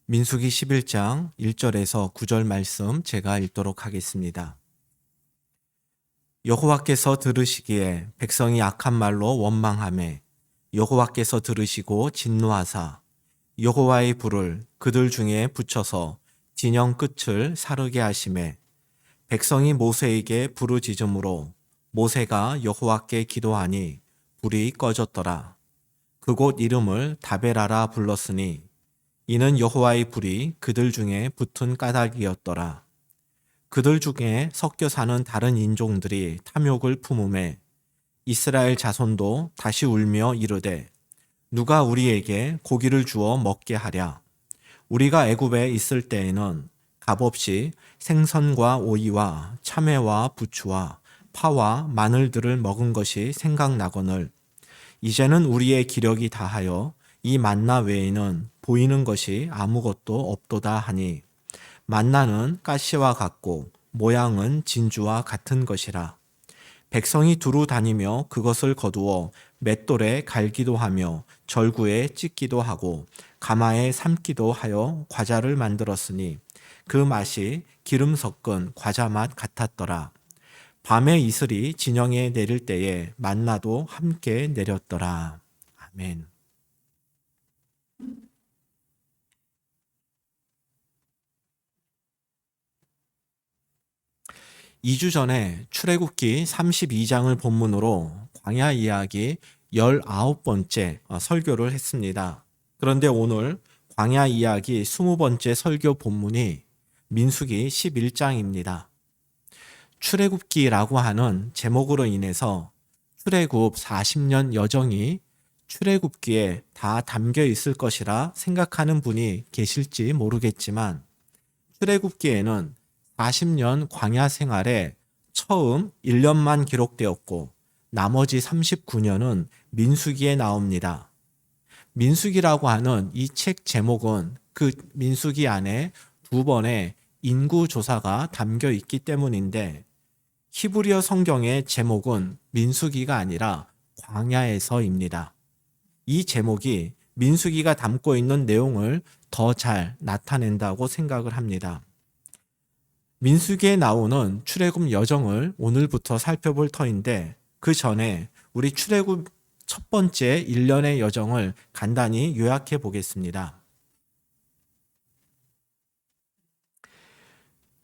민수기 11장 1절에서 9절 말씀 제가 읽도록 하겠습니다. 여호와께서 들으시기에 백성이 악한 말로 원망하매 여호와께서 들으시고 진노하사 여호와의 불을 그들 중에 붙여서 진영 끝을 사르게 하시매 백성이 모세에게 부르짖음으로 모세가 여호와께 기도하니 불이 꺼졌더라. 그곳 이름을 다베라라 불렀으니 이는 여호와의 불이 그들 중에 붙은 까닭이었더라. 그들 중에 섞여 사는 다른 인종들이 탐욕을 품음에 이스라엘 자손도 다시 울며 이르되 누가 우리에게 고기를 주어 먹게 하랴. 우리가 애굽에 있을 때에는 값없이 생선과 오이와 참외와 부추와 파와 마늘들을 먹은 것이 생각나거늘 이제는 우리의 기력이 다하여 이 만나 외에는 보이는 것이 아무것도 없도다 하니 만나는 가시와 같고 모양은 진주와 같은 것이라. 백성이 두루 다니며 그것을 거두어 맷돌에 갈기도 하며 절구에 찢기도 하고 가마에 삶기도 하여 과자를 만들었으니 그 맛이 기름 섞은 과자 맛 같았더라. 밤에 이슬이 진영에 내릴 때에 만나도 함께 내렸더라. 아멘. 2주 전에 출애굽기 32장을 본문으로 광야 이야기 19번째 설교를 했습니다. 그런데 오늘 광야 이야기 20번째 설교 본문이 민수기 11장입니다. 출애굽기라고 하는 제목으로 인해서 출애굽 40년 여정이 출애굽기에 다 담겨 있을 것이라 생각하는 분이 계실지 모르겠지만 출애굽기에는 40년 광야 생활에 처음 1년만 기록되었고 나머지 39년은 민수기에 나옵니다. 민수기라고 하는 이 책 제목은 그 민수기 안에 두 번의 인구 조사가 담겨 있기 때문인데 히브리어 성경의 제목은 민수기가 아니라 광야에서입니다. 이 제목이 민수기가 담고 있는 내용을 더 잘 나타낸다고 생각을 합니다. 민수기에 나오는 출애굽 여정을 오늘부터 살펴볼 터인데 그 전에 우리 출애굽 첫 번째 1년의 여정을 간단히 요약해 보겠습니다.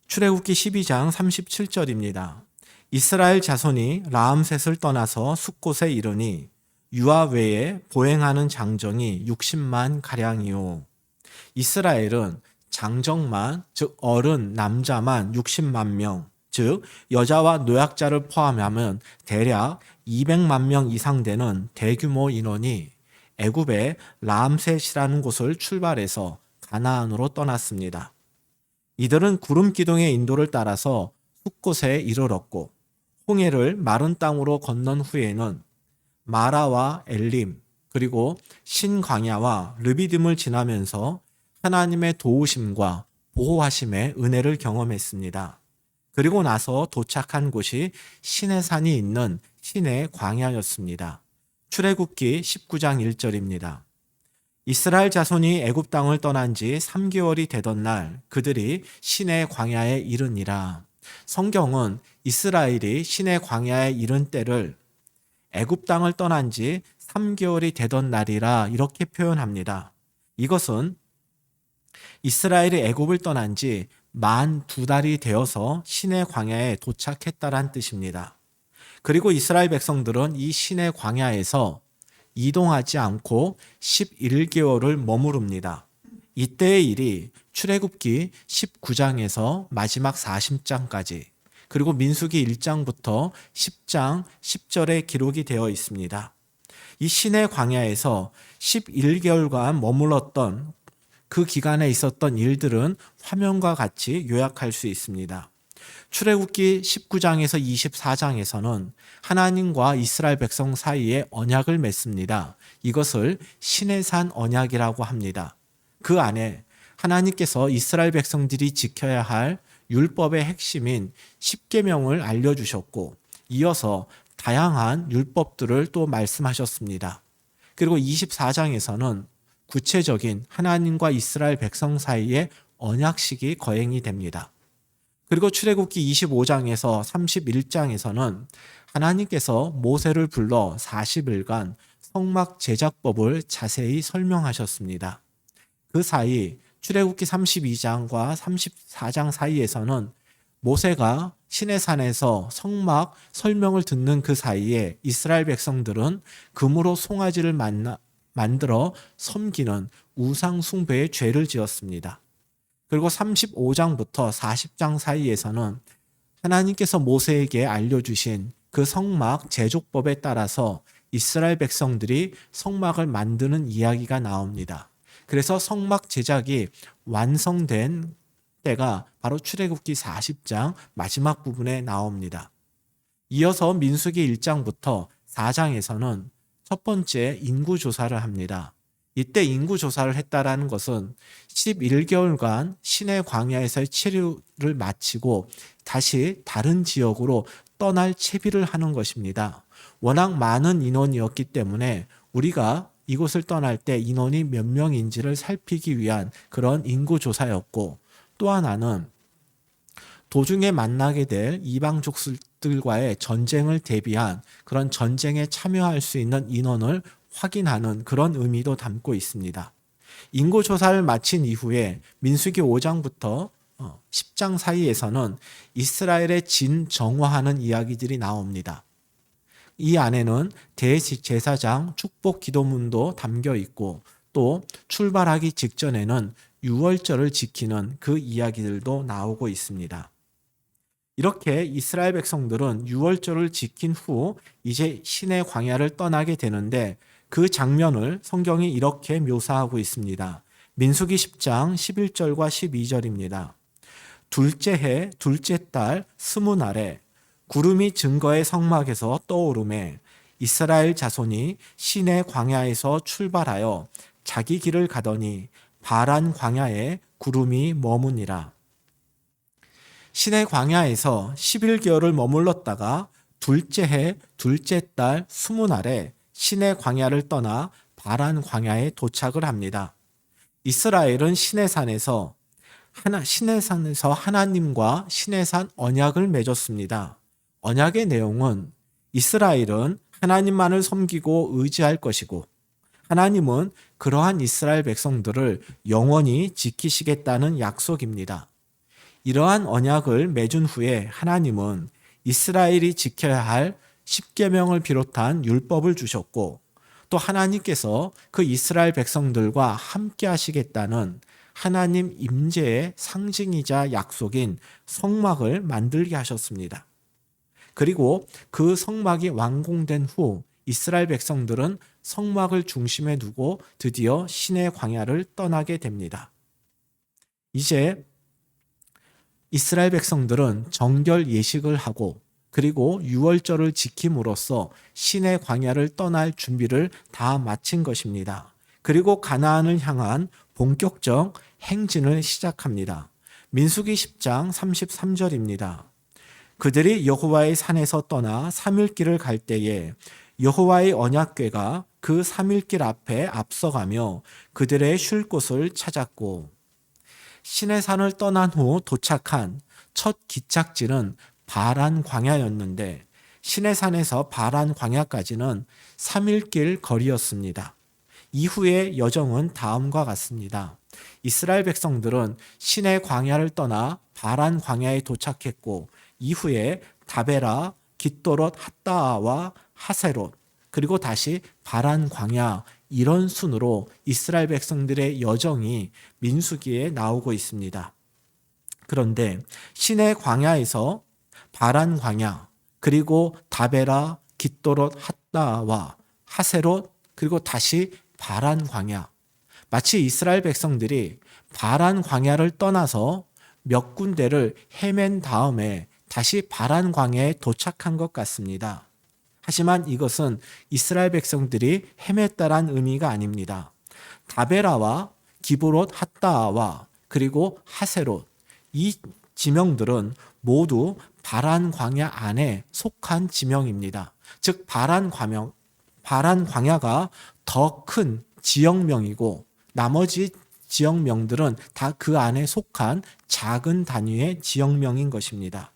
출애굽기 12장 37절입니다. 이스라엘 자손이 라암셋을 떠나서 숫곳에 이르니 유아 외에 보행하는 장정이 60만 가량이요. 이스라엘은 장정만, 즉 어른 남자만 60만 명, 즉 여자와 노약자를 포함하면 대략 200만 명 이상 되는 대규모 인원이 애굽의 라암셋이라는 곳을 출발해서 가나안으로 떠났습니다. 이들은 구름 기둥의 인도를 따라서 숫곳에 이르렀고 홍해를 마른 땅으로 건넌 후에는 마라와 엘림 그리고 신광야와 르비딤을 지나면서 하나님의 도우심과 보호하심의 은혜를 경험했습니다. 그리고 나서 도착한 곳이 시내산이 있는 시내 광야였습니다. 출애굽기 19장 1절입니다. 이스라엘 자손이 애굽 땅을 떠난 지 3개월이 되던 날 그들이 시내 광야에 이르니라. 성경은 이스라엘이 시내 광야에 이른 때를 애굽 땅을 떠난 지 3개월이 되던 날이라 이렇게 표현합니다. 이것은 이스라엘이 애굽을 떠난 지 만 2달이 되어서 시내 광야에 도착했다란 뜻입니다. 그리고 이스라엘 백성들은 이 시내 광야에서 이동하지 않고 11개월을 머무릅니다. 이때의 일이 출애굽기 19장에서 마지막 40장까지 그리고 민수기 1장부터 10장 10절에 기록이 되어 있습니다. 이 시내 광야에서 11개월간 머물렀던 그 기간에 있었던 일들은 화면과 같이 요약할 수 있습니다. 출애굽기 19장에서 24장에서는 하나님과 이스라엘 백성 사이에 언약을 맺습니다. 이것을 시내산 언약이라고 합니다. 그 안에 하나님께서 이스라엘 백성들이 지켜야 할 율법의 핵심인 10계명을 알려주셨고 이어서 다양한 율법들을 또 말씀하셨습니다. 그리고 24장에서는 구체적인 하나님과 이스라엘 백성 사이의 언약식이 거행이 됩니다. 그리고 출애굽기 25장에서 31장에서는 하나님께서 모세를 불러 40일간 성막 제작법을 자세히 설명하셨습니다. 그 사이 출애굽기 32장과 34장 사이에서는 모세가 시내산에서 성막 설명을 듣는 그 사이에 이스라엘 백성들은 금으로 송아지를 만들어 섬기는 우상 숭배의 죄를 지었습니다. 그리고 35장부터 40장 사이에서는 하나님께서 모세에게 알려주신 그 성막 제조법에 따라서 이스라엘 백성들이 성막을 만드는 이야기가 나옵니다. 그래서 성막 제작이 완성된 때가 바로 출애굽기 40장 마지막 부분에 나옵니다. 이어서 민수기 1장부터 4장에서는 첫 번째 인구 조사를 합니다. 이때 인구 조사를 했다라는 것은 11개월간 시내 광야에서의 치료를 마치고 다시 다른 지역으로 떠날 채비를 하는 것입니다. 워낙 많은 인원이었기 때문에 우리가 이곳을 떠날 때 인원이 몇 명인지를 살피기 위한 그런 인구 조사였고, 또 하나는 도중에 만나게 될 이방 족속들과의 전쟁을 대비한 그런 전쟁에 참여할 수 있는 인원을 확인하는 그런 의미도 담고 있습니다. 인구 조사를 마친 이후에 민수기 5장부터 10장 사이에서는 이스라엘의 진정화하는 이야기들이 나옵니다. 이 안에는 대제사장 축복 기도문도 담겨 있고, 또 출발하기 직전에는 유월절을 지키는 그 이야기들도 나오고 있습니다. 이렇게 이스라엘 백성들은 유월절을 지킨 후 이제 시내 광야를 떠나게 되는데, 그 장면을 성경이 이렇게 묘사하고 있습니다. 민수기 10장 11절과 12절입니다. 둘째 해 둘째 달 스무 날에 구름이 증거의 성막에서 떠오르매 이스라엘 자손이 시내 광야에서 출발하여 자기 길을 가더니 바란 광야에 구름이 머무니라. 시내 광야에서 11개월을 머물렀다가 둘째 해 둘째 달 스무 날에 시내 광야를 떠나 바란 광야에 도착을 합니다. 이스라엘은 시내산에서 하나님과 시내산 언약을 맺었습니다. 언약의 내용은 이스라엘은 하나님만을 섬기고 의지할 것이고, 하나님은 그러한 이스라엘 백성들을 영원히 지키시겠다는 약속입니다. 이러한 언약을 맺은 후에 하나님은 이스라엘이 지켜야 할 십계명을 비롯한 율법을 주셨고, 또 하나님께서 그 이스라엘 백성들과 함께 하시겠다는 하나님 임재의 상징이자 약속인 성막을 만들게 하셨습니다. 그리고 그 성막이 완공된 후 이스라엘 백성들은 성막을 중심에 두고 드디어 시내 광야를 떠나게 됩니다. 이제 이스라엘 백성들은 정결 예식을 하고, 그리고 유월절을 지킴으로써 시내 광야를 떠날 준비를 다 마친 것입니다. 그리고 가나안을 향한 본격적 행진을 시작합니다. 민수기 10장 33절입니다. 그들이 여호와의 산에서 떠나 3일길을 갈 때에 여호와의 언약궤가 그 3일길 앞에 앞서가며 그들의 쉴 곳을 찾았고, 시내산을 떠난 후 도착한 첫 기착지는 바란 광야였는데, 시내산에서 바란 광야까지는 3일길 거리였습니다. 이후의 여정은 다음과 같습니다. 이스라엘 백성들은 시내 광야를 떠나 바란 광야에 도착했고, 이후에 다베라, 깃도롯 핫다아와 하세롯, 그리고 다시 바란 광야, 이런 순으로 이스라엘 백성들의 여정이 민수기에 나오고 있습니다. 그런데 시내 광야에서 바란 광야, 그리고 다베라, 깃도롯 핫다와 하세롯, 그리고 다시 바란 광야, 마치 이스라엘 백성들이 바란 광야를 떠나서 몇 군데를 헤맨 다음에 다시 바란 광야에 도착한 것 같습니다. 하지만 이것은 이스라엘 백성들이 헤맸다란 의미가 아닙니다. 다베라와 기브롯 핫다와 그리고 하세롯, 이 지명들은 모두 바란 광야 안에 속한 지명입니다. 즉 바란 광야가 더 큰 지역명이고, 나머지 지역명들은 다 그 안에 속한 작은 단위의 지역명인 것입니다.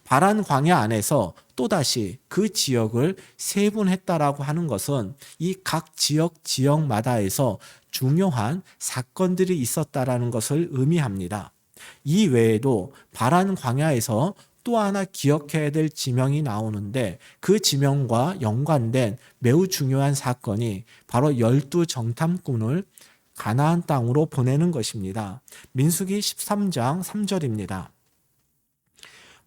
바란 광야 안에서 또다시 그 지역을 세분했다라고 하는 것은 이 각 지역마다에서 중요한 사건들이 있었다라는 것을 의미합니다. 이 외에도 바란 광야에서 또 하나 기억해야 될 지명이 나오는데 그 지명과 연관된 매우 중요한 사건이 바로 12 정탐꾼을 가나안 땅으로 보내는 것입니다. 민수기 13장 3절입니다.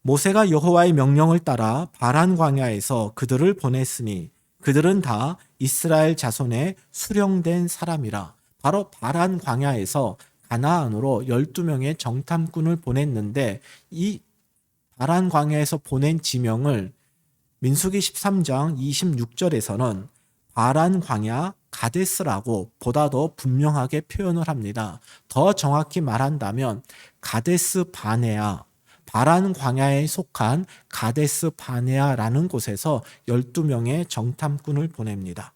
모세가 여호와의 명령을 따라 바란 광야에서 그들을 보냈으니 그들은 다 이스라엘 자손의 수령된 사람이라. 바로 바란 광야에서 가나안으로 12명의 정탐꾼을 보냈는데 이 바란 광야에서 보낸 지명을 민수기 13장 26절에서는 바란 광야 가데스라고 보다 더 분명하게 표현을 합니다. 더 정확히 말한다면 가데스 바네아, 바란 광야에 속한 가데스 바네아라는 곳에서 12명의 정탐꾼을 보냅니다.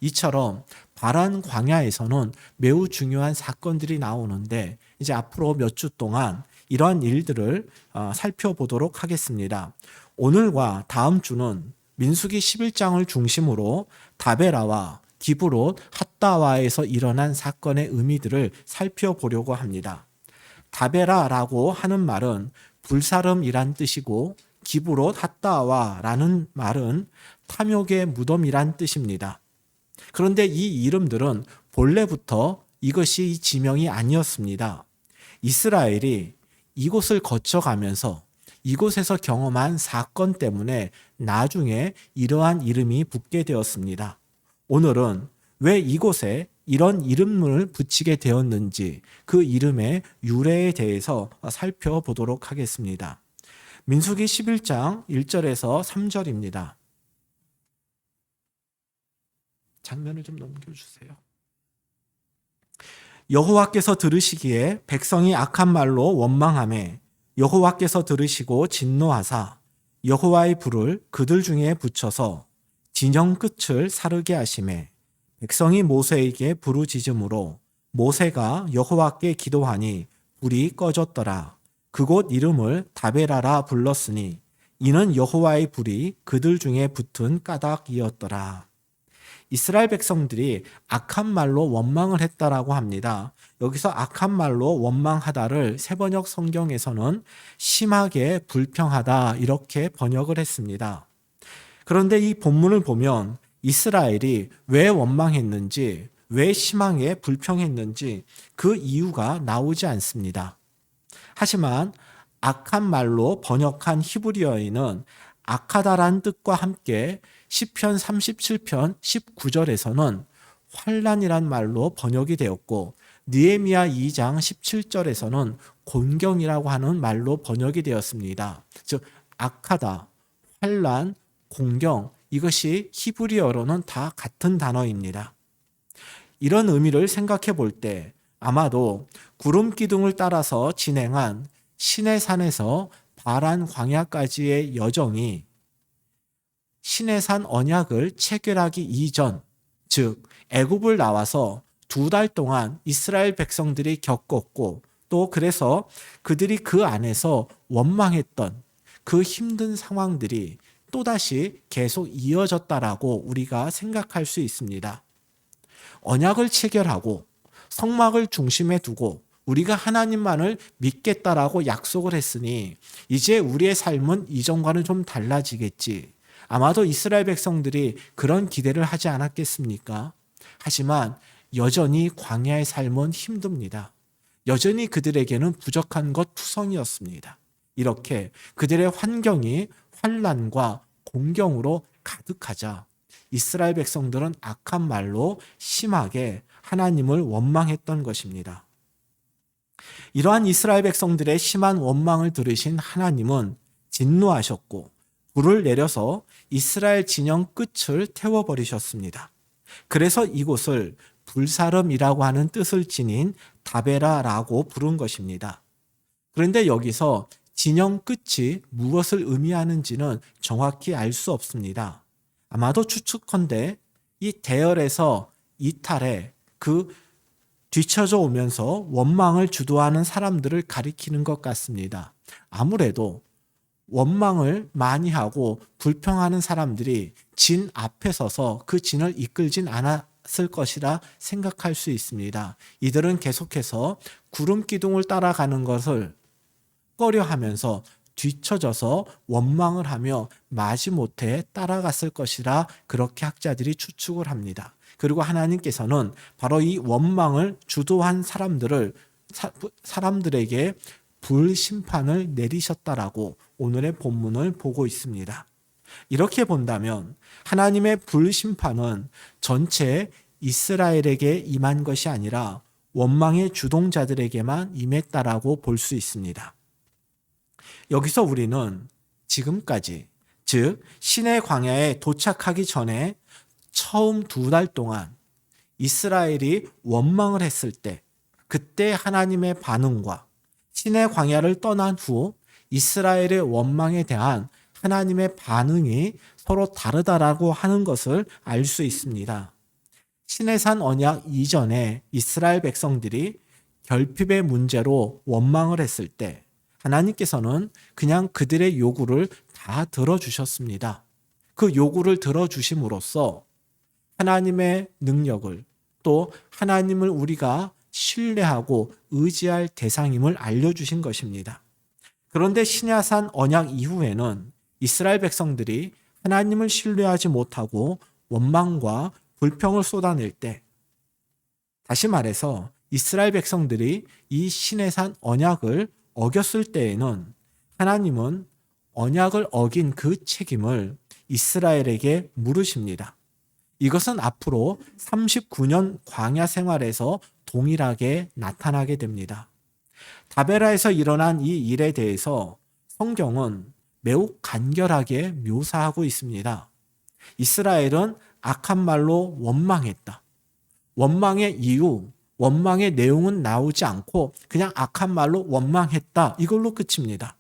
이처럼 바란 광야에서는 매우 중요한 사건들이 나오는데 이제 앞으로 몇 주 동안 이러한 일들을 살펴보도록 하겠습니다. 오늘과 다음 주는 민수기 11장을 중심으로 다베라와 기브롯 핫다와에서 일어난 사건의 의미들을 살펴보려고 합니다. 다베라라고 하는 말은 불사름이란 뜻이고 기브롯 핫다와라는 말은 탐욕의 무덤이란 뜻입니다. 그런데 이 이름들은 본래부터 이것이 이 지명이 아니었습니다. 이스라엘이 이곳을 거쳐가면서 이곳에서 경험한 사건 때문에 나중에 이러한 이름이 붙게 되었습니다. 오늘은 왜 이곳에 이런 이름을 붙이게 되었는지 그 이름의 유래에 대해서 살펴보도록 하겠습니다. 민수기 11장 1절에서 3절입니다. 장면을 좀 넘겨주세요. 여호와께서 들으시기에 백성이 악한 말로 원망하매 여호와께서 들으시고 진노하사 여호와의 불을 그들 중에 붙여서 진영 끝을 사르게 하시매 백성이 모세에게 부르짖음으로 모세가 여호와께 기도하니 불이 꺼졌더라. 그곳 이름을 다베라라 불렀으니 이는 여호와의 불이 그들 중에 붙은 까닭이었더라. 이스라엘 백성들이 악한 말로 원망을 했다라고 합니다. 여기서 악한 말로 원망하다를 세번역 성경에서는 심하게 불평하다 이렇게 번역을 했습니다. 그런데 이 본문을 보면 이스라엘이 왜 원망했는지, 왜 심하게 불평했는지 그 이유가 나오지 않습니다. 하지만 악한 말로 번역한 히브리어에는 악하다란 뜻과 함께 시편 37편 19절에서는 환난이란 말로 번역이 되었고 느헤미야 2장 17절에서는 곤경이라고 하는 말로 번역이 되었습니다. 즉 악하다, 환난, 공경 이것이 히브리어로는 다 같은 단어입니다. 이런 의미를 생각해 볼 때 아마도 구름 기둥을 따라서 진행한 시내산에서 바란 광야까지의 여정이 시내산 언약을 체결하기 이전, 즉 애굽을 나와서 2달 동안 이스라엘 백성들이 겪었고 또 그래서 그들이 그 안에서 원망했던 그 힘든 상황들이 또다시 계속 이어졌다라고 우리가 생각할 수 있습니다. 언약을 체결하고 성막을 중심에 두고 우리가 하나님만을 믿겠다라고 약속을 했으니 이제 우리의 삶은 이전과는 좀 달라지겠지. 아마도 이스라엘 백성들이 그런 기대를 하지 않았겠습니까? 하지만 여전히 광야의 삶은 힘듭니다. 여전히 그들에게는 부족한 것 투성이었습니다. 이렇게 그들의 환경이 환난과 공경으로 가득하자 이스라엘 백성들은 악한 말로 심하게 하나님을 원망했던 것입니다. 이러한 이스라엘 백성들의 심한 원망을 들으신 하나님은 진노하셨고 불을 내려서 이스라엘 진영 끝을 태워버리셨습니다. 그래서 이곳을 불사름이라고 하는 뜻을 지닌 다베라라고 부른 것입니다. 그런데 여기서 진영 끝이 무엇을 의미하는지는 정확히 알 수 없습니다. 아마도 추측컨대 이 대열에서 이탈해 그 뒤처져 오면서 원망을 주도하는 사람들을 가리키는 것 같습니다. 아무래도 원망을 많이 하고 불평하는 사람들이 진 앞에 서서 그 진을 이끌진 않았을 것이라 생각할 수 있습니다. 이들은 계속해서 구름 기둥을 따라가는 것을 꺼려하면서 뒤처져서 원망을 하며 마지못해 따라갔을 것이라 그렇게 학자들이 추측을 합니다. 그리고 하나님께서는 바로 이 원망을 주도한 사람들에게 불심판을 내리셨다라고 오늘의 본문을 보고 있습니다. 이렇게 본다면 하나님의 불심판은 전체 이스라엘에게 임한 것이 아니라 원망의 주동자들에게만 임했다라고 볼 수 있습니다. 여기서 우리는 지금까지, 즉 시내 광야에 도착하기 전에 처음 2달 동안 이스라엘이 원망을 했을 때 그때 하나님의 반응과 시내 광야를 떠난 후 이스라엘의 원망에 대한 하나님의 반응이 서로 다르다라고 하는 것을 알 수 있습니다. 시내산 언약 이전에 이스라엘 백성들이 결핍의 문제로 원망을 했을 때 하나님께서는 그냥 그들의 요구를 다 들어주셨습니다. 그 요구를 들어주심으로써 하나님의 능력을, 또 하나님을 우리가 신뢰하고 의지할 대상임을 알려주신 것입니다. 그런데 시내산 언약 이후에는 이스라엘 백성들이 하나님을 신뢰하지 못하고 원망과 불평을 쏟아낼 때, 다시 말해서 이스라엘 백성들이 이 시내산 언약을 어겼을 때에는 하나님은 언약을 어긴 그 책임을 이스라엘에게 물으십니다. 이것은 앞으로 39년 광야 생활에서 동일하게 나타나게 됩니다. 다베라에서 일어난 이 일에 대해서 성경은 매우 간결하게 묘사하고 있습니다. 이스라엘은 악한 말로 원망했다. 원망의 이유, 원망의 내용은 나오지 않고 그냥 악한 말로 원망했다. 이걸로 끝입니다.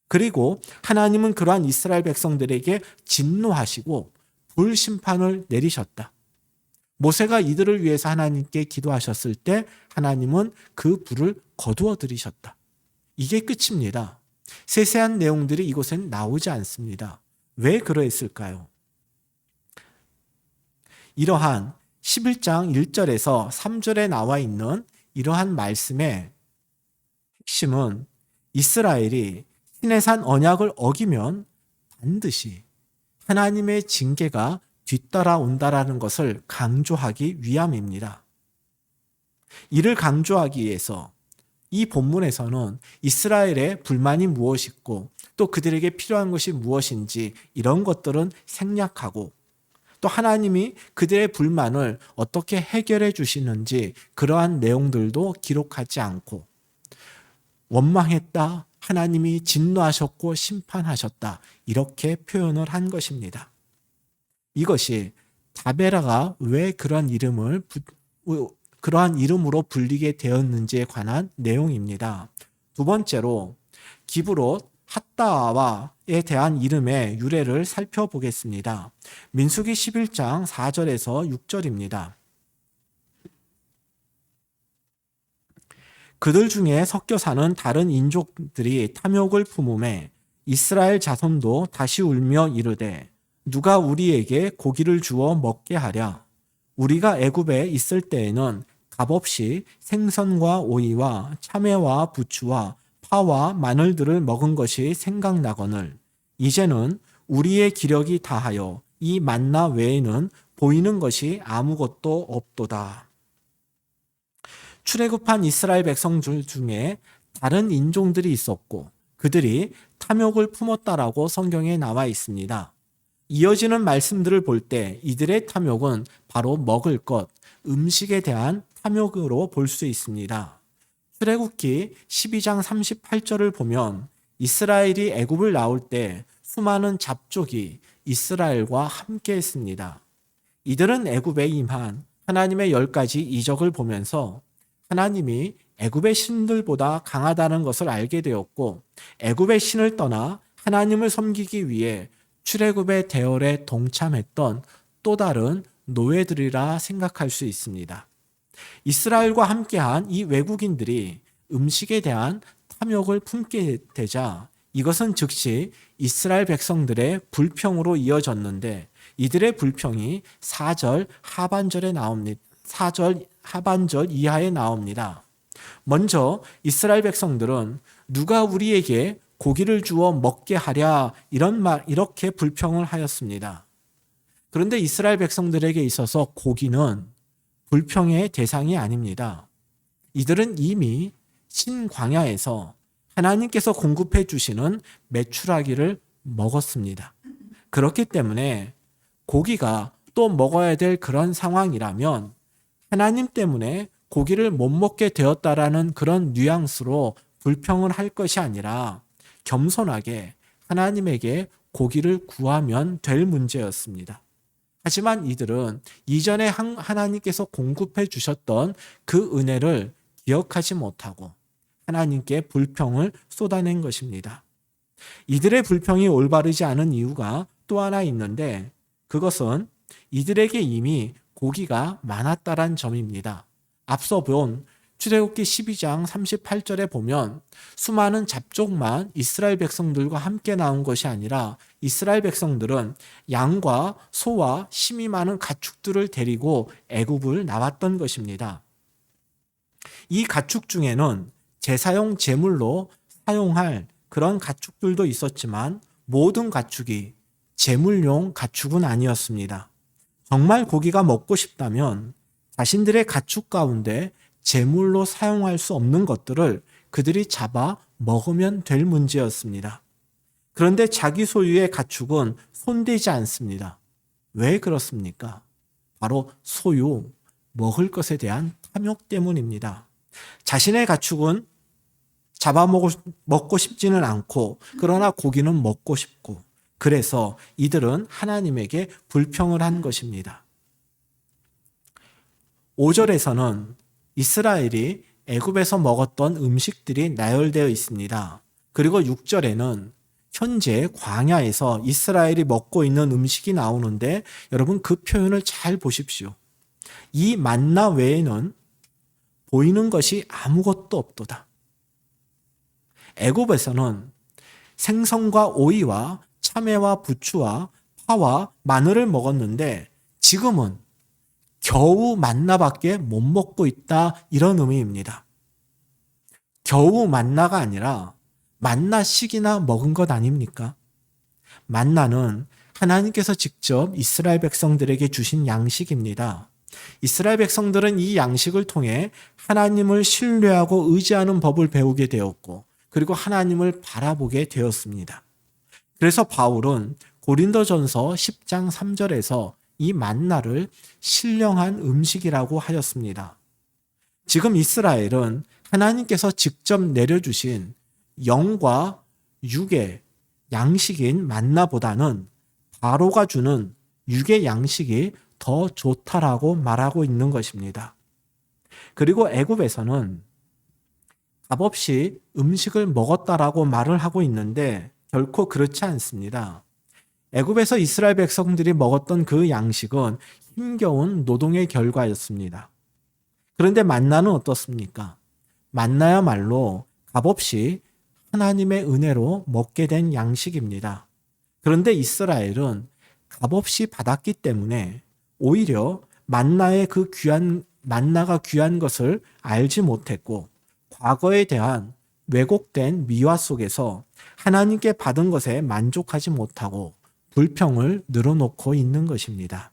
그리고 하나님은 그러한 이스라엘 백성들에게 진노하시고 불심판을 내리셨다. 모세가 이들을 위해서 하나님께 기도하셨을 때 하나님은 그 불을 거두어 들이셨다. 이게 끝입니다. 세세한 내용들이 이곳엔 나오지 않습니다. 왜 그러했을까요? 이러한 11장 1절에서 3절에 나와 있는 이러한 말씀의 핵심은 이스라엘이 시내산 언약을 어기면 반드시 하나님의 징계가 뒤따라온다라는 것을 강조하기 위함입니다. 이를 강조하기 위해서 이 본문에서는 이스라엘의 불만이 무엇이고 또 그들에게 필요한 것이 무엇인지 이런 것들은 생략하고, 또 하나님이 그들의 불만을 어떻게 해결해 주시는지 그러한 내용들도 기록하지 않고, 원망했다, 하나님이 진노하셨고 심판하셨다, 이렇게 표현을 한 것입니다. 이것이 다베라가 왜 그러한 이름으로 불리게 되었는지에 관한 내용입니다. 두 번째로 기브롯 핫다와에 대한 이름의 유래를 살펴보겠습니다. 민수기 11장 4절에서 6절입니다. 그들 중에 섞여 사는 다른 인족들이 탐욕을 품음에 이스라엘 자손도 다시 울며 이르되 누가 우리에게 고기를 주어 먹게 하랴. 우리가 애굽에 있을 때에는 값없이 생선과 오이와 참외와 부추와 파와 마늘들을 먹은 것이 생각나거늘 이제는 우리의 기력이 다하여 이 만나 외에는 보이는 것이 아무것도 없도다. 출애굽한 이스라엘 백성들 중에 다른 인종들이 있었고 그들이 탐욕을 품었다라고 성경에 나와 있습니다. 이어지는 말씀들을 볼 때 이들의 탐욕은 바로 먹을 것, 음식에 대한 탐욕으로 볼 수 있습니다. 출애굽기 12장 38절을 보면 이스라엘이 애굽을 나올 때 수많은 잡족이 이스라엘과 함께 했습니다. 이들은 애굽에 임한 하나님의 10가지 이적을 보면서 하나님이 애굽의 신들보다 강하다는 것을 알게 되었고 애굽의 신을 떠나 하나님을 섬기기 위해 출애굽의 대열에 동참했던 또 다른 노예들이라 생각할 수 있습니다. 이스라엘과 함께한 이 외국인들이 음식에 대한 탐욕을 품게 되자 이것은 즉시 이스라엘 백성들의 불평으로 이어졌는데 이들의 불평이 4절 하반절에 나옵니다. 4절 하반절 이하에 나옵니다. 먼저 이스라엘 백성들은 누가 우리에게 고기를 주어 먹게 하랴 이렇게 불평을 하였습니다. 그런데 이스라엘 백성들에게 있어서 고기는 불평의 대상이 아닙니다. 이들은 이미 신광야에서 하나님께서 공급해 주시는 메추라기를 먹었습니다. 그렇기 때문에 고기가 또 먹어야 될 그런 상황이라면 하나님 때문에 고기를 못 먹게 되었다라는 그런 뉘앙스로 불평을 할 것이 아니라 겸손하게 하나님에게 고기를 구하면 될 문제였습니다. 하지만 이들은 이전에 하나님께서 공급해 주셨던 그 은혜를 기억하지 못하고 하나님께 불평을 쏟아낸 것입니다. 이들의 불평이 올바르지 않은 이유가 또 하나 있는데 그것은 이들에게 이미 고기가 많았다란 점입니다. 앞서 본 출애굽기 12장 38절에 보면 수많은 잡족만 이스라엘 백성들과 함께 나온 것이 아니라 이스라엘 백성들은 양과 소와 심이 많은 가축들을 데리고 애굽을 나왔던 것입니다. 이 가축 중에는 제사용 제물로 사용할 그런 가축들도 있었지만 모든 가축이 제물용 가축은 아니었습니다. 정말 고기가 먹고 싶다면 자신들의 가축 가운데 제물로 사용할 수 없는 것들을 그들이 잡아 먹으면 될 문제였습니다. 그런데 자기 소유의 가축은 손대지 않습니다. 왜 그렇습니까? 바로 소유, 먹을 것에 대한 탐욕 때문입니다. 자신의 가축은 먹고 싶지는 않고 그러나 고기는 먹고 싶고 그래서 이들은 하나님에게 불평을 한 것입니다. 5절에서는 이스라엘이 애굽에서 먹었던 음식들이 나열되어 있습니다. 그리고 6절에는 현재 광야에서 이스라엘이 먹고 있는 음식이 나오는데 여러분 그 표현을 잘 보십시오. 이 만나 외에는 보이는 것이 아무것도 없도다. 애굽에서는 생선과 오이와 참외와 부추와 파와 마늘을 먹었는데 지금은 겨우 만나밖에 못 먹고 있다 이런 의미입니다. 겨우 만나가 아니라 만나씩이나 먹은 것 아닙니까? 만나는 하나님께서 직접 이스라엘 백성들에게 주신 양식입니다. 이스라엘 백성들은 이 양식을 통해 하나님을 신뢰하고 의지하는 법을 배우게 되었고 그리고 하나님을 바라보게 되었습니다. 그래서 바울은 고린도전서 10장 3절에서 이 만나를 신령한 음식이라고 하였습니다. 지금 이스라엘은 하나님께서 직접 내려주신 영과 육의 양식인 만나보다는 바로가 주는 육의 양식이 더 좋다라고 말하고 있는 것입니다. 그리고 애굽에서는 값없이 음식을 먹었다라고 말을 하고 있는데 결코 그렇지 않습니다. 애굽에서 이스라엘 백성들이 먹었던 그 양식은 힘겨운 노동의 결과였습니다. 그런데 만나는 어떻습니까? 만나야말로 값없이 하나님의 은혜로 먹게 된 양식입니다. 그런데 이스라엘은 값없이 받았기 때문에 오히려 만나가 귀한 것을 알지 못했고 과거에 대한 왜곡된 미화 속에서 하나님께 받은 것에 만족하지 못하고 불평을 늘어놓고 있는 것입니다.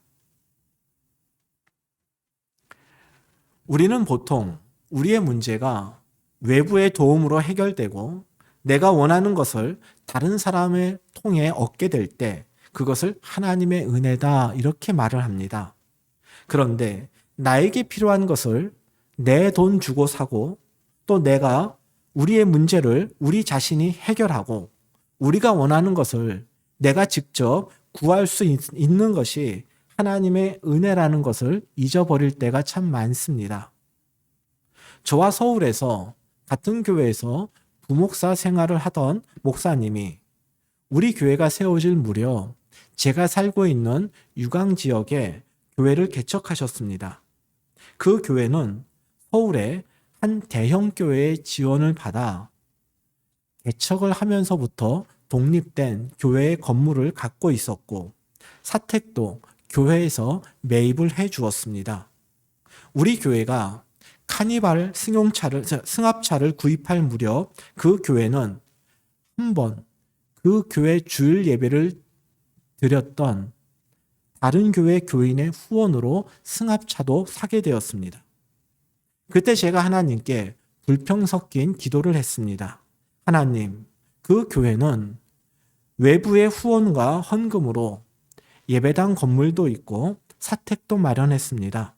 우리는 보통 우리의 문제가 외부의 도움으로 해결되고 내가 원하는 것을 다른 사람을 통해 얻게 될 때 그것을 하나님의 은혜다 이렇게 말을 합니다. 그런데 나에게 필요한 것을 내 돈 주고 사고 또 내가 우리의 문제를 우리 자신이 해결하고 우리가 원하는 것을 내가 직접 구할 수 있는 것이 하나님의 은혜라는 것을 잊어버릴 때가 참 많습니다. 저와 서울에서 같은 교회에서 부목사 생활을 하던 목사님이 우리 교회가 세워질 무렵 제가 살고 있는 유광 지역에 교회를 개척하셨습니다. 그 교회는 서울의 한 대형 교회의 지원을 받아 개척을 하면서부터 독립된 교회의 건물을 갖고 있었고 사택도 교회에서 매입을 해 주었습니다. 우리 교회가 카니발 승합차를 구입할 무렵 그 교회는 한 번 그 교회 주일 예배를 드렸던 다른 교회 교인의 후원으로 승합차도 사게 되었습니다. 그때 제가 하나님께 불평 섞인 기도를 했습니다. 하나님, 그 교회는 외부의 후원과 헌금으로 예배당 건물도 있고 사택도 마련했습니다.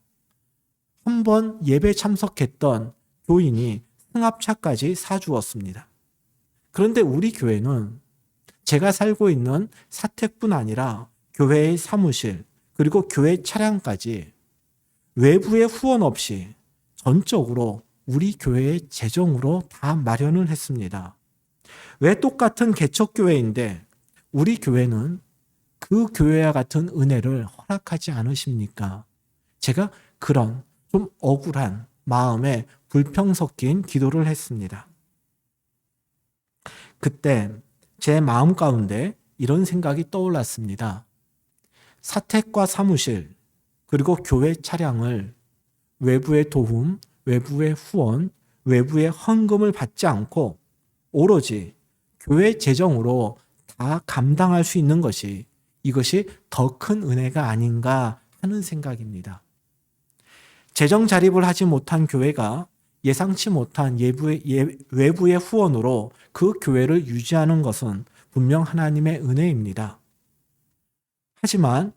한 번 예배 참석했던 교인이 승합차까지 사주었습니다. 그런데 우리 교회는 제가 살고 있는 사택뿐 아니라 교회의 사무실 그리고 교회 차량까지 외부의 후원 없이 전적으로 우리 교회의 재정으로 다 마련을 했습니다. 왜 똑같은 개척교회인데 우리 교회는 그 교회와 같은 은혜를 허락하지 않으십니까? 제가 그런 좀 억울한 마음에 불평 섞인 기도를 했습니다. 그때 제 마음 가운데 이런 생각이 떠올랐습니다. 사택과 사무실 그리고 교회 차량을 외부의 도움, 외부의 후원, 외부의 헌금을 받지 않고 오로지 교회 재정으로 다 감당할 수 있는 것이 이것이 더 큰 은혜가 아닌가 하는 생각입니다. 재정 자립을 하지 못한 교회가 예상치 못한 외부의 후원으로 그 교회를 유지하는 것은 분명 하나님의 은혜입니다. 하지만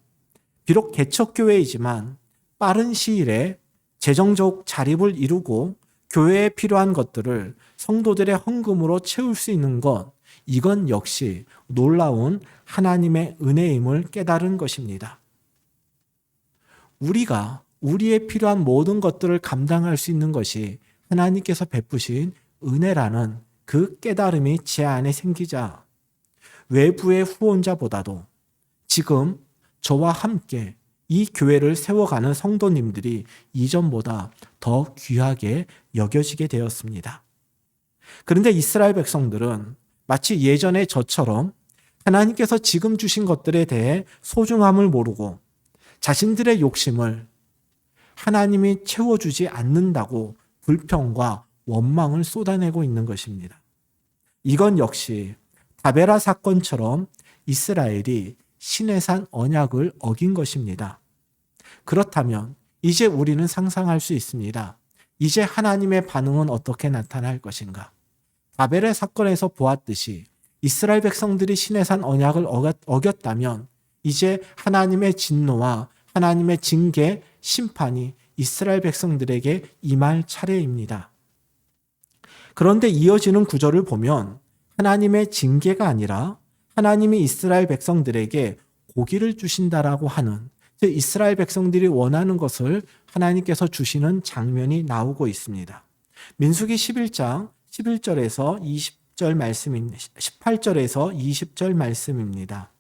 비록 개척교회이지만 빠른 시일에 재정적 자립을 이루고 교회에 필요한 것들을 성도들의 헌금으로 채울 수 있는 것, 이건 역시 놀라운 하나님의 은혜임을 깨달은 것입니다. 우리가 우리의 필요한 모든 것들을 감당할 수 있는 것이 하나님께서 베푸신 은혜라는 그 깨달음이 제 안에 생기자 외부의 후원자보다도 지금 저와 함께 이 교회를 세워가는 성도님들이 이전보다 더 귀하게 여겨지게 되었습니다. 그런데 이스라엘 백성들은 마치 예전의 저처럼 하나님께서 지금 주신 것들에 대해 소중함을 모르고 자신들의 욕심을 하나님이 채워주지 않는다고 불평과 원망을 쏟아내고 있는 것입니다. 이건 역시 다베라 사건처럼 이스라엘이 시내산 언약을 어긴 것입니다. 그렇다면 이제 우리는 상상할 수 있습니다. 이제 하나님의 반응은 어떻게 나타날 것인가? 다베라 사건에서 보았듯이 이스라엘 백성들이 시내산 언약을 어겼다면 이제 하나님의 진노와 하나님의 징계, 심판이 이스라엘 백성들에게 임할 차례입니다. 그런데 이어지는 구절을 보면 하나님의 징계가 아니라 하나님이 이스라엘 백성들에게 고기를 주신다라고 하는, 즉 이스라엘 백성들이 원하는 것을 하나님께서 주시는 장면이 나오고 있습니다. 민수기 11장 11절에서 20절 말씀입니다. 18절에서 20절 말씀입니다.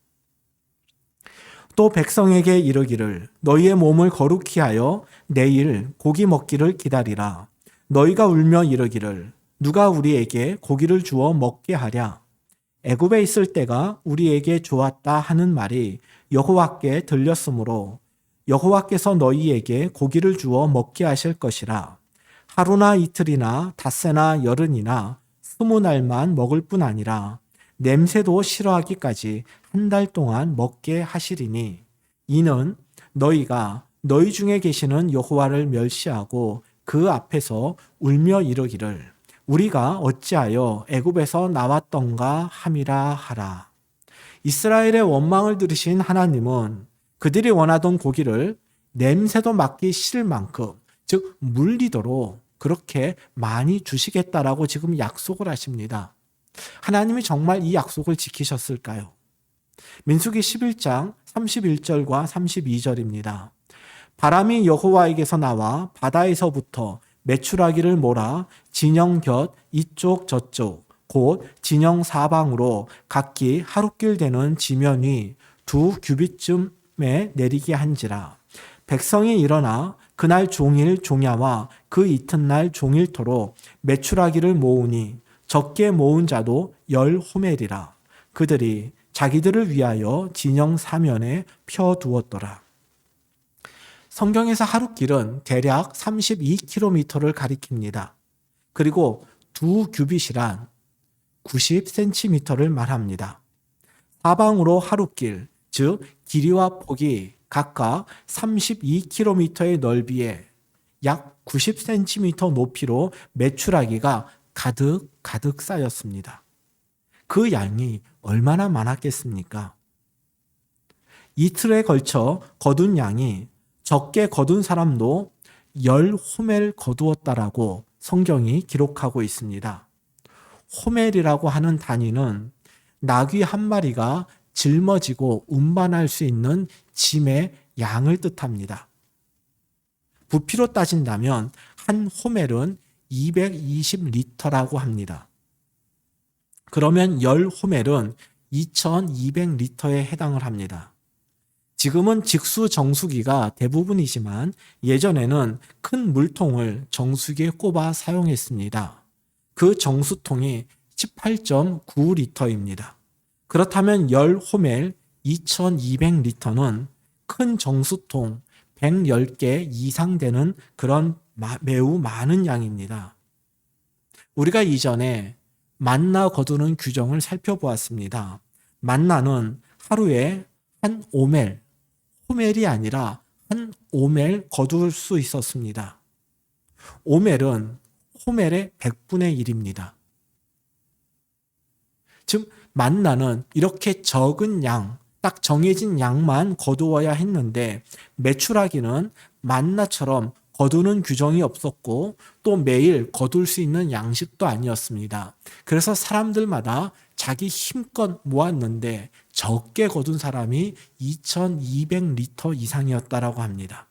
또 백성에게 이르기를 너희의 몸을 거룩히 하여 내일 고기 먹기를 기다리라. 너희가 울며 이르기를 누가 우리에게 고기를 주어 먹게 하랴. 애굽에 있을 때가 우리에게 좋았다 하는 말이 여호와께 들렸으므로 여호와께서 너희에게 고기를 주어 먹게 하실 것이라. 하루나 이틀이나 닷새나 열흘이나 20날만 먹을 뿐 아니라 냄새도 싫어하기까지 한 달 동안 먹게 하시리니 이는 너희가 너희 중에 계시는 여호와를 멸시하고 그 앞에서 울며 이르기를 우리가 어찌하여 애굽에서 나왔던가 함이라 하라. 이스라엘의 원망을 들으신 하나님은 그들이 원하던 고기를 냄새도 맡기 싫을 만큼, 즉 물리도록 그렇게 많이 주시겠다라고 지금 약속을 하십니다. 하나님이 정말 이 약속을 지키셨을까요? 민수기 11장 31절과 32절입니다. 바람이 여호와에게서 나와 바다에서부터 메추라기를 몰아 진영 곁 이쪽 저쪽 곧 진영 사방으로 각기 하루길 되는 지면 위 2규빗쯤에 내리게 한지라. 백성이 일어나 그날 종일 종야와 그 이튿날 종일토록 메추라기를 모으니 적게 모은 자도 10호멜이라. 그들이 자기들을 위하여 진영 사면에 펴두었더라. 성경에서 하룻길은 대략 32km를 가리킵니다. 그리고 2규빗이란 90cm를 말합니다. 사방으로 하룻길, 즉 길이와 폭이 각각 32km의 넓이에 약 90cm 높이로 메추라기가 가득 쌓였습니다. 그 양이 얼마나 많았겠습니까? 이틀에 걸쳐 거둔 양이 적게 거둔 사람도 10호멜 거두었다라고 성경이 기록하고 있습니다. 호멜이라고 하는 단위는 나귀 한 마리가 짊어지고 운반할 수 있는 짐의 양을 뜻합니다. 부피로 따진다면 한 호멜은 220리터라고 합니다. 그러면 10호멜은 2200리터에 해당을 합니다. 지금은 직수 정수기가 대부분이지만 예전에는 큰 물통을 정수기에 꼽아 사용했습니다. 그 정수통이 18.9리터입니다. 그렇다면 10호멜 2200리터는 큰 정수통 110개 이상 되는 그런 매우 많은 양입니다. 우리가 이전에 만나 거두는 규정을 살펴보았습니다. 만나는 하루에 한 오멜, 호멜이 아니라 한 오멜 거둘 수 있었습니다. 오멜은 호멜의 100분의 1입니다. 즉 만나는 이렇게 적은 양, 딱 정해진 양만 거두어야 했는데 메추라기는 만나처럼 거두는 규정이 없었고 또 매일 거둘 수 있는 양식도 아니었습니다. 그래서 사람들마다 자기 힘껏 모았는데 적게 거둔 사람이 2200리터 이상이었다라고 합니다.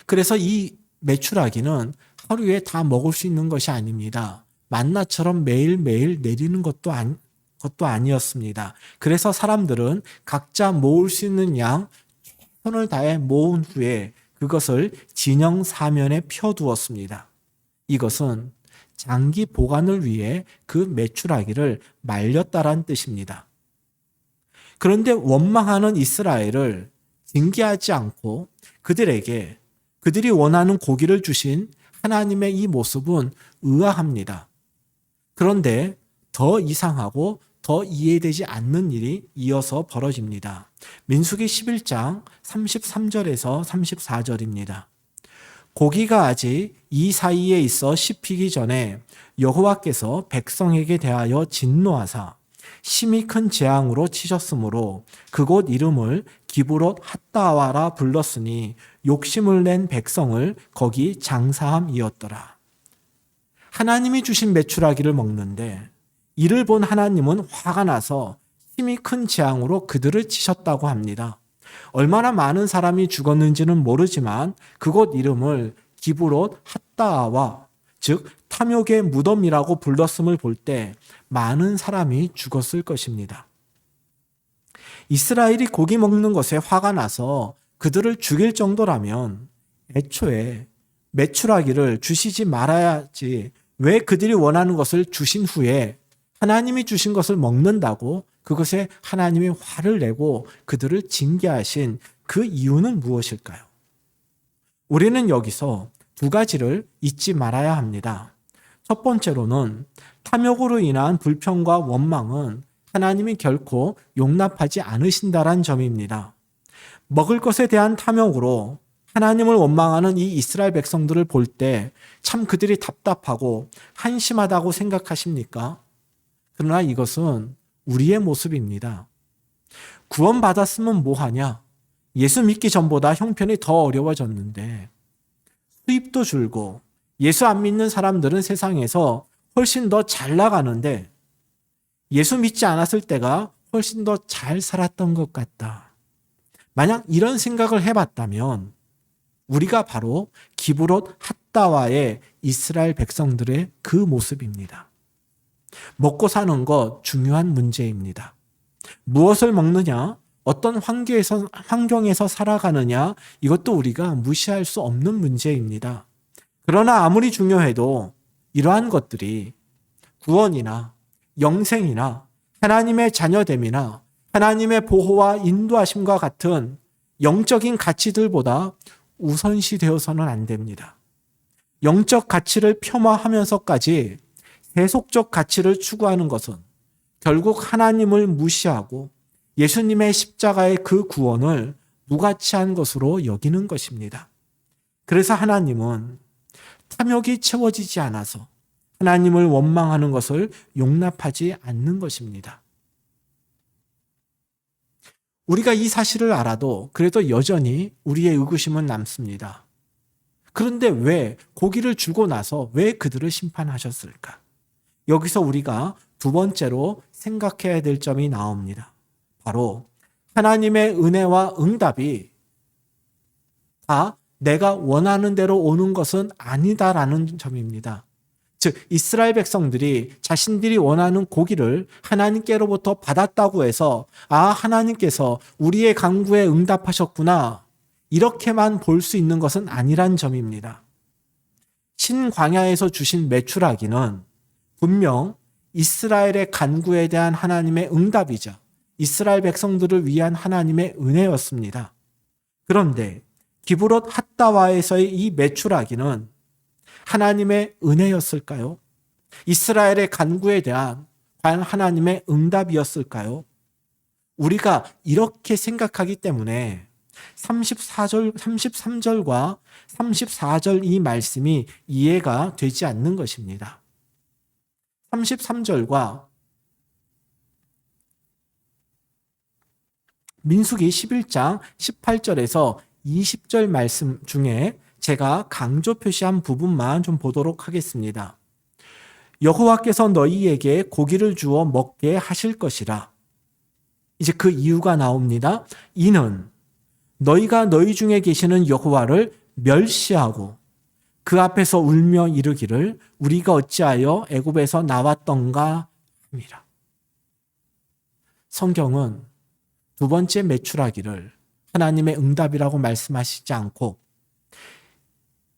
그래서 이 메추라기는 하루에 다 먹을 수 있는 것이 아닙니다. 만나처럼 매일매일 내리는 것도 아니었습니다. 그래서 사람들은 각자 모을 수 있는 양 최선을 다해 모은 후에 그것을 진영 사면에 펴두었습니다. 이것은 장기 보관을 위해 그 메추라기를 말렸다란 뜻입니다. 그런데 원망하는 이스라엘을 징계하지 않고 그들에게 그들이 원하는 고기를 주신 하나님의 이 모습은 의아합니다. 그런데 더 이상하고 더 이해되지 않는 일이 이어서 벌어집니다. 민수기 11장 33절에서 34절입니다. 고기가 아직 이 사이에 있어 씹히기 전에 여호와께서 백성에게 대하여 진노하사 심히 큰 재앙으로 치셨으므로 그곳 이름을 기브롯 핫다와라 불렀으니 욕심을 낸 백성을 거기 장사함이었더라. 하나님이 주신 메추라기를 먹는데 이를 본 하나님은 화가 나서 힘이 큰 재앙으로 그들을 치셨다고 합니다. 얼마나 많은 사람이 죽었는지는 모르지만 그곳 이름을 기브롯 핫다와 즉 탐욕의 무덤이라고 불렀음을 볼 때 많은 사람이 죽었을 것입니다. 이스라엘이 고기 먹는 것에 화가 나서 그들을 죽일 정도라면 애초에 메추라기를 주시지 말아야지 왜 그들이 원하는 것을 주신 후에 하나님이 주신 것을 먹는다고 그것에 하나님이 화를 내고 그들을 징계하신 그 이유는 무엇일까요? 우리는 여기서 두 가지를 잊지 말아야 합니다. 첫 번째로는 탐욕으로 인한 불평과 원망은 하나님이 결코 용납하지 않으신다란 점입니다. 먹을 것에 대한 탐욕으로 하나님을 원망하는 이 이스라엘 백성들을 볼 때 참 그들이 답답하고 한심하다고 생각하십니까? 그러나 이것은 우리의 모습입니다. 구원받았으면 뭐하냐? 예수 믿기 전보다 형편이 더 어려워졌는데 수입도 줄고 예수 안 믿는 사람들은 세상에서 훨씬 더 잘 나가는데 예수 믿지 않았을 때가 훨씬 더 잘 살았던 것 같다. 만약 이런 생각을 해봤다면 우리가 바로 기브롯 핫다와의 이스라엘 백성들의 그 모습입니다. 먹고 사는 것 중요한 문제입니다. 무엇을 먹느냐, 어떤 환경에서 살아가느냐, 이것도 우리가 무시할 수 없는 문제입니다. 그러나 아무리 중요해도 이러한 것들이 구원이나 영생이나 하나님의 자녀됨이나 하나님의 보호와 인도하심과 같은 영적인 가치들보다 우선시 되어서는 안 됩니다. 영적 가치를 폄하하면서까지 세속적 가치를 추구하는 것은 결국 하나님을 무시하고 예수님의 십자가의 그 구원을 무가치한 것으로 여기는 것입니다. 그래서 하나님은 탐욕이 채워지지 않아서 하나님을 원망하는 것을 용납하지 않는 것입니다. 우리가 이 사실을 알아도 그래도 여전히 우리의 의구심은 남습니다. 그런데 왜 고기를 주고 나서 왜 그들을 심판하셨을까? 여기서 우리가 두 번째로 생각해야 될 점이 나옵니다. 바로 하나님의 은혜와 응답이 다 내가 원하는 대로 오는 것은 아니다라는 점입니다. 즉 이스라엘 백성들이 자신들이 원하는 고기를 하나님께로부터 받았다고 해서 하나님께서 우리의 간구에 응답하셨구나, 이렇게만 볼 수 있는 것은 아니란 점입니다. 신광야에서 주신 메추라기는 분명 이스라엘의 간구에 대한 하나님의 응답이자 이스라엘 백성들을 위한 하나님의 은혜였습니다. 그런데 기브롯 핫다와에서의 이 메추라기는 하나님의 은혜였을까요? 이스라엘의 간구에 대한 과연 하나님의 응답이었을까요? 우리가 이렇게 생각하기 때문에 33절과 34절 이 말씀이 이해가 되지 않는 것입니다. 33절과 민수기 11장 18절에서 20절 말씀 중에 제가 강조 표시한 부분만 좀 보도록 하겠습니다. 여호와께서 너희에게 고기를 주어 먹게 하실 것이라. 이제 그 이유가 나옵니다. 이는 너희가 너희 중에 계시는 여호와를 멸시하고 그 앞에서 울며 이르기를 우리가 어찌하여 애굽에서 나왔던가 합니다. 성경은 두 번째 메추라기를 하나님의 응답이라고 말씀하시지 않고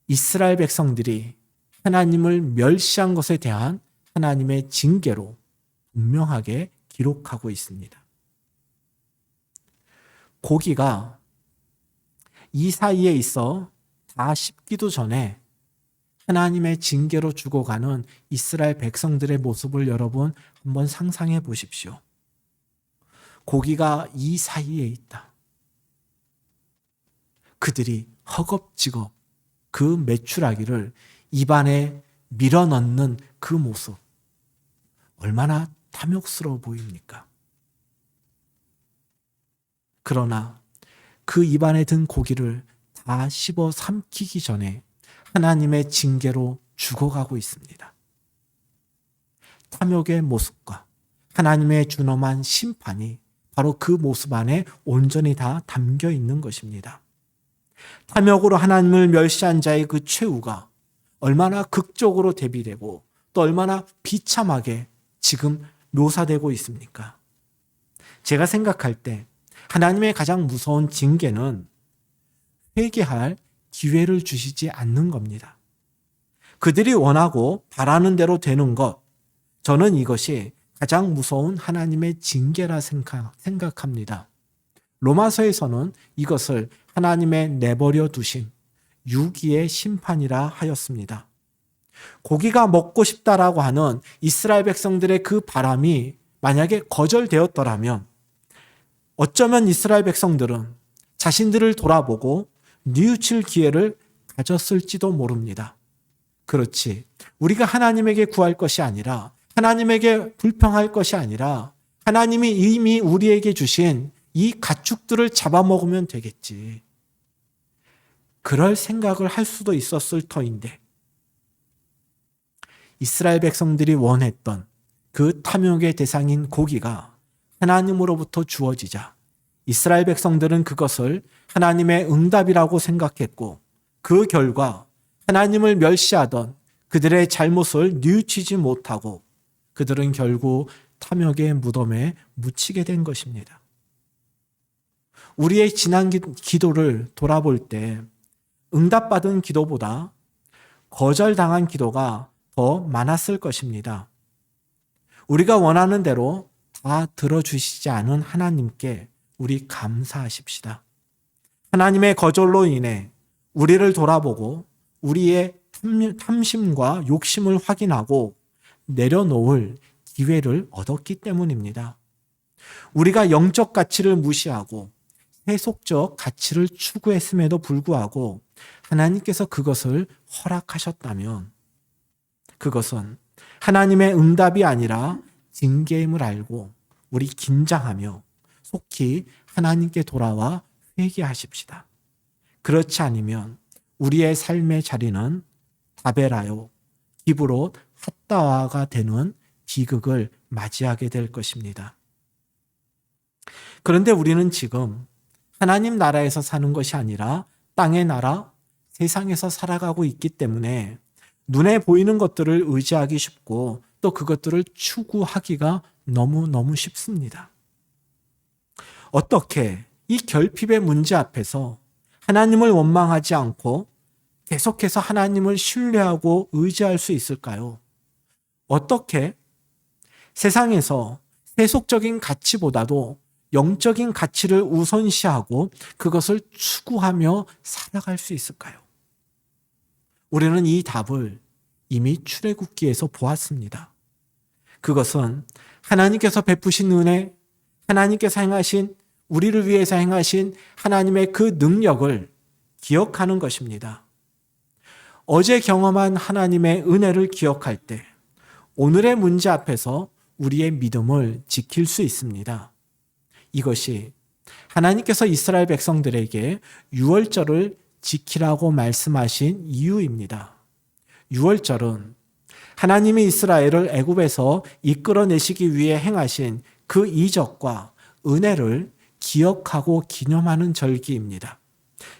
이스라엘 백성들이 하나님을 멸시한 것에 대한 하나님의 징계로 분명하게 기록하고 있습니다. 고기가 이 사이에 있어 다 식기도 전에 하나님의 징계로 죽어가는 이스라엘 백성들의 모습을 여러분 한번 상상해 보십시오. 고기가 이 사이에 있다. 그들이 허겁지겁 그 메추라기를 입안에 밀어넣는 그 모습, 얼마나 탐욕스러워 보입니까? 그러나 그 입안에 든 고기를 다 씹어 삼키기 전에 하나님의 징계로 죽어가고 있습니다. 탐욕의 모습과 하나님의 준엄한 심판이 바로 그 모습 안에 온전히 다 담겨 있는 것입니다. 탐욕으로 하나님을 멸시한 자의 그 최후가 얼마나 극적으로 대비되고 또 얼마나 비참하게 지금 묘사되고 있습니까? 제가 생각할 때 하나님의 가장 무서운 징계는 회개할 기회를 주시지 않는 겁니다. 그들이 원하고 바라는 대로 되는 것, 저는 이것이 가장 무서운 하나님의 징계라 생각합니다. 로마서에서는 이것을 하나님의 내버려 두신 유기의 심판이라 하였습니다. 고기가 먹고 싶다라고 하는 이스라엘 백성들의 그 바람이 만약에 거절되었더라면 어쩌면 이스라엘 백성들은 자신들을 돌아보고 뉘우칠 기회를 가졌을지도 모릅니다. 그렇지. 우리가 하나님에게 구할 것이 아니라, 하나님에게 불평할 것이 아니라 하나님이 이미 우리에게 주신 이 가축들을 잡아먹으면 되겠지. 그럴 생각을 할 수도 있었을 터인데 이스라엘 백성들이 원했던 그 탐욕의 대상인 고기가 하나님으로부터 주어지자 이스라엘 백성들은 그것을 하나님의 응답이라고 생각했고 그 결과 하나님을 멸시하던 그들의 잘못을 뉘우치지 못하고 그들은 결국 탐욕의 무덤에 묻히게 된 것입니다. 우리의 지난 기도를 돌아볼 때 응답받은 기도보다 거절당한 기도가 더 많았을 것입니다. 우리가 원하는 대로 다 들어주시지 않은 하나님께 우리 감사하십시다. 하나님의 거절로 인해 우리를 돌아보고 우리의 탐심과 욕심을 확인하고 내려놓을 기회를 얻었기 때문입니다. 우리가 영적 가치를 무시하고 세속적 가치를 추구했음에도 불구하고 하나님께서 그것을 허락하셨다면 그것은 하나님의 응답이 아니라 징계임을 알고 우리 긴장하며 속히 하나님께 돌아와 회개하십시다. 그렇지 않으면 우리의 삶의 자리는 다베라요 기브롯 핫다와가 되는 비극을 맞이하게 될 것입니다. 그런데 우리는 지금 하나님 나라에서 사는 것이 아니라 땅의 나라, 세상에서 살아가고 있기 때문에 눈에 보이는 것들을 의지하기 쉽고 또 그것들을 추구하기가 너무너무 쉽습니다. 어떻게 이 결핍의 문제 앞에서 하나님을 원망하지 않고 계속해서 하나님을 신뢰하고 의지할 수 있을까요? 어떻게 세상에서 세속적인 가치보다도 영적인 가치를 우선시하고 그것을 추구하며 살아갈 수 있을까요? 우리는 이 답을 이미 출애굽기에서 보았습니다. 그것은 하나님께서 베푸신 은혜, 하나님께서 행하신 우리를 위해서 행하신 하나님의 그 능력을 기억하는 것입니다. 어제 경험한 하나님의 은혜를 기억할 때 오늘의 문제 앞에서 우리의 믿음을 지킬 수 있습니다. 이것이 하나님께서 이스라엘 백성들에게 유월절을 지키라고 말씀하신 이유입니다. 유월절은 하나님이 이스라엘을 애굽에서 이끌어내시기 위해 행하신 그 이적과 은혜를 기억하고 기념하는 절기입니다.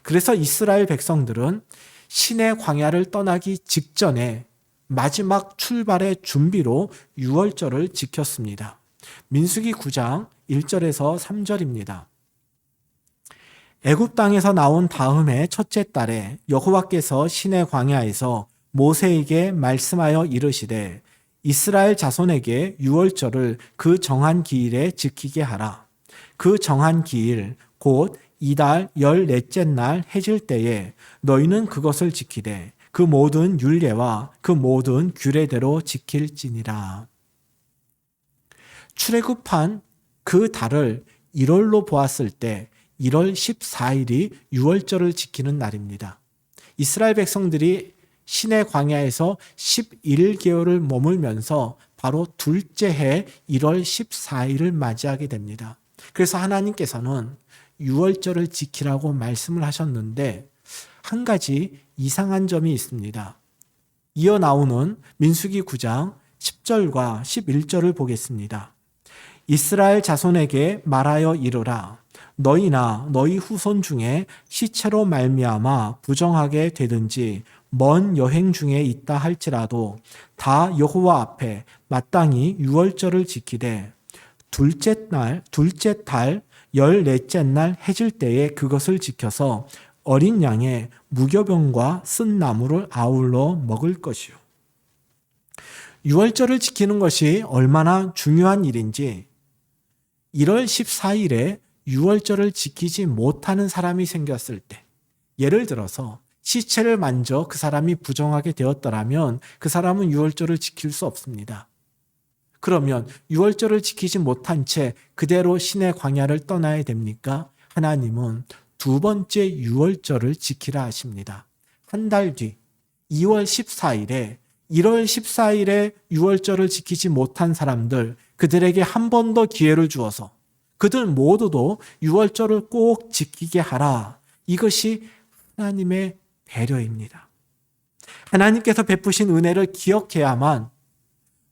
그래서 이스라엘 백성들은 신의 광야를 떠나기 직전에 마지막 출발의 준비로 유월절을 지켰습니다. 민수기 9장 1절에서 3절입니다. 애굽 땅에서 나온 다음에 첫째 달에 여호와께서 신의 광야에서 모세에게 말씀하여 이르시되 이스라엘 자손에게 유월절을 그 정한 기일에 지키게 하라. 그 정한 기일 곧 이달 14째 날 해질 때에 너희는 그것을 지키되 그 모든 율례와 그 모든 규례대로 지킬지니라. 출애굽한 그 달을 1월로 보았을 때 1월 14일이 유월절을 지키는 날입니다. 이스라엘 백성들이 신의 광야에서 11개월을 머물면서 바로 둘째 해 1월 14일을 맞이하게 됩니다. 그래서 하나님께서는 유월절을 지키라고 말씀을 하셨는데 한 가지 이상한 점이 있습니다. 이어 나오는 민수기 9장 10절과 11절을 보겠습니다. 이스라엘 자손에게 말하여 이르라. 너희나 너희 후손 중에 시체로 말미암아 부정하게 되든지 먼 여행 중에 있다 할지라도 다 여호와 앞에 마땅히 유월절을 지키되 둘째 달 14째 날 해질 때에 그것을 지켜서 어린 양의 무교병과 쓴 나무를 아울러 먹을 것이요. 유월절을 지키는 것이 얼마나 중요한 일인지 1월 14일에 유월절을 지키지 못하는 사람이 생겼을 때, 예를 들어서 시체를 만져 그 사람이 부정하게 되었더라면 그 사람은 유월절을 지킬 수 없습니다. 그러면 유월절을 지키지 못한 채 그대로 신의 광야를 떠나야 됩니까? 하나님은 두 번째 유월절을 지키라 하십니다. 한 달 뒤 2월 14일에 1월 14일에 유월절을 지키지 못한 사람들, 그들에게 한 번 더 기회를 주어서 그들 모두도 유월절을 꼭 지키게 하라. 이것이 하나님의 배려입니다. 하나님께서 베푸신 은혜를 기억해야만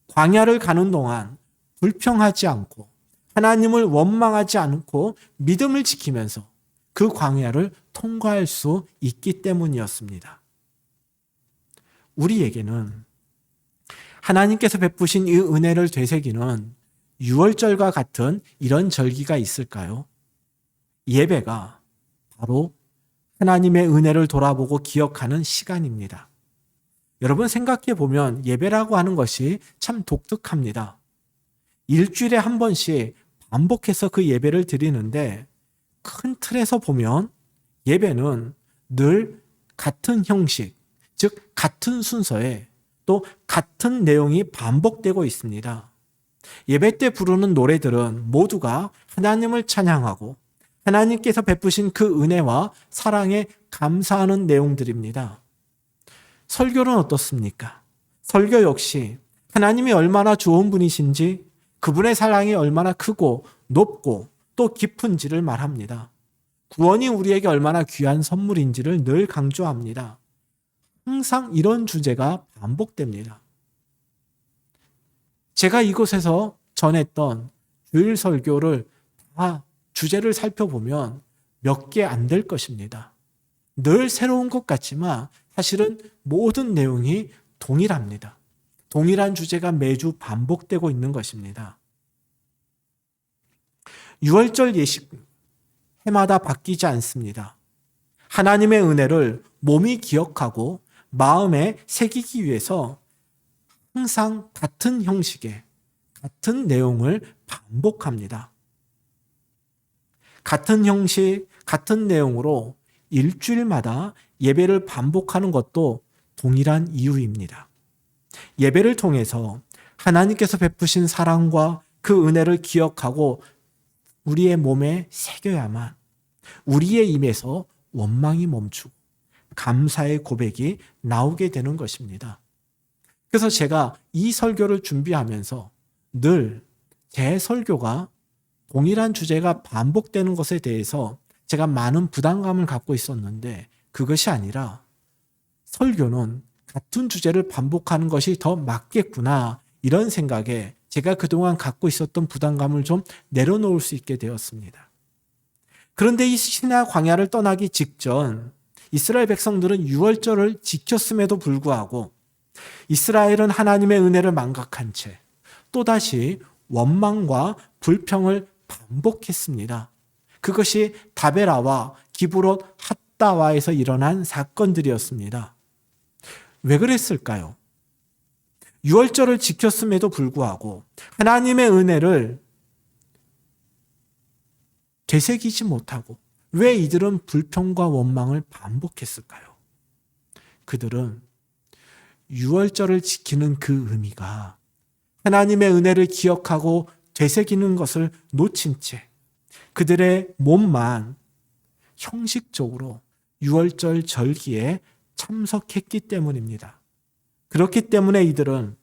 광야를 가는 동안 불평하지 않고 하나님을 원망하지 않고 믿음을 지키면서 그 광야를 통과할 수 있기 때문이었습니다. 우리에게는 하나님께서 베푸신 이 은혜를 되새기는 유월절과 같은 이런 절기가 있을까요? 예배가 바로 하나님의 은혜를 돌아보고 기억하는 시간입니다. 여러분 생각해 보면 예배라고 하는 것이 참 독특합니다. 일주일에 한 번씩 반복해서 그 예배를 드리는데 큰 틀에서 보면 예배는 늘 같은 형식, 즉 같은 순서에 또 같은 내용이 반복되고 있습니다. 예배 때 부르는 노래들은 모두가 하나님을 찬양하고 하나님께서 베푸신 그 은혜와 사랑에 감사하는 내용들입니다. 설교는 어떻습니까? 설교 역시 하나님이 얼마나 좋은 분이신지, 그분의 사랑이 얼마나 크고 높고 또 깊은지를 말합니다. 구원이 우리에게 얼마나 귀한 선물인지를 늘 강조합니다. 항상 이런 주제가 반복됩니다. 제가 이곳에서 전했던 주일 설교를 다 주제를 살펴보면 몇 개 안 될 것입니다. 늘 새로운 것 같지만 사실은 모든 내용이 동일합니다. 동일한 주제가 매주 반복되고 있는 것입니다. 유월절 예식 해마다 바뀌지 않습니다. 하나님의 은혜를 몸이 기억하고 마음에 새기기 위해서 항상 같은 형식의 같은 내용을 반복합니다. 같은 형식, 같은 내용으로 일주일마다 예배를 반복하는 것도 동일한 이유입니다. 예배를 통해서 하나님께서 베푸신 사랑과 그 은혜를 기억하고 우리의 몸에 새겨야만 우리의 입에서 원망이 멈추고 감사의 고백이 나오게 되는 것입니다. 그래서 제가 이 설교를 준비하면서 늘 제 설교가 동일한 주제가 반복되는 것에 대해서 제가 많은 부담감을 갖고 있었는데 그것이 아니라 설교는 같은 주제를 반복하는 것이 더 맞겠구나, 이런 생각에 제가 그동안 갖고 있었던 부담감을 좀 내려놓을 수 있게 되었습니다. 그런데 이 시나 광야를 떠나기 직전 이스라엘 백성들은 유월절을 지켰음에도 불구하고 이스라엘은 하나님의 은혜를 망각한 채 또다시 원망과 불평을 반복했습니다. 그것이 다베라와 기브롯 핫다와에서 일어난 사건들이었습니다. 왜 그랬을까요? 유월절을 지켰음에도 불구하고 하나님의 은혜를 되새기지 못하고 왜 이들은 불평과 원망을 반복했을까요? 그들은 유월절을 지키는 그 의미가 하나님의 은혜를 기억하고 되새기는 것을 놓친 채 그들의 몸만 형식적으로 유월절 절기에 참석했기 때문입니다. 그렇기 때문에 이들은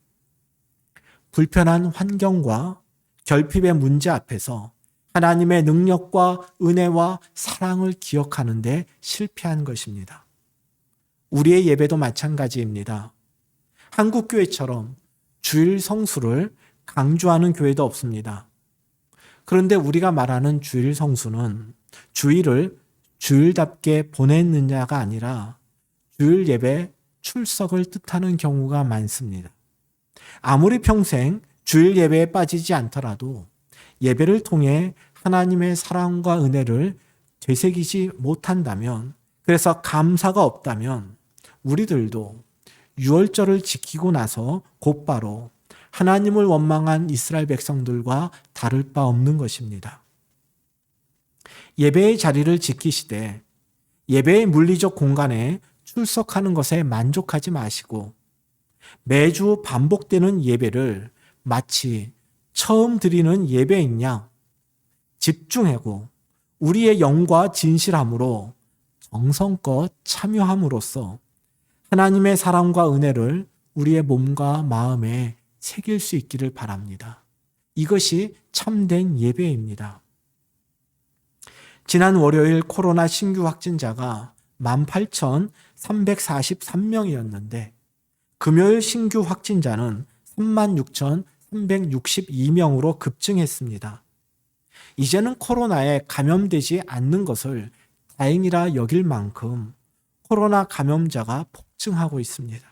불편한 환경과 결핍의 문제 앞에서 하나님의 능력과 은혜와 사랑을 기억하는 데 실패한 것입니다. 우리의 예배도 마찬가지입니다. 한국 교회처럼 주일 성수를 강조하는 교회도 없습니다. 그런데 우리가 말하는 주일 성수는 주일을 주일답게 보냈느냐가 아니라 주일 예배 출석을 뜻하는 경우가 많습니다. 아무리 평생 주일 예배에 빠지지 않더라도 예배를 통해 하나님의 사랑과 은혜를 되새기지 못한다면, 그래서 감사가 없다면 우리들도 유월절을 지키고 나서 곧바로 하나님을 원망한 이스라엘 백성들과 다를 바 없는 것입니다. 예배의 자리를 지키시되 예배의 물리적 공간에 출석하는 것에 만족하지 마시고 매주 반복되는 예배를 마치 처음 드리는 예배인 양 집중하고 우리의 영과 진실함으로 정성껏 참여함으로써 하나님의 사랑과 은혜를 우리의 몸과 마음에 새길 수 있기를 바랍니다. 이것이 참된 예배입니다. 지난 월요일 코로나 신규 확진자가 18,343명이었는데 금요일 신규 확진자는 36,362명으로 급증했습니다. 이제는 코로나에 감염되지 않는 것을 다행이라 여길 만큼 코로나 감염자가 폭증하고 있습니다.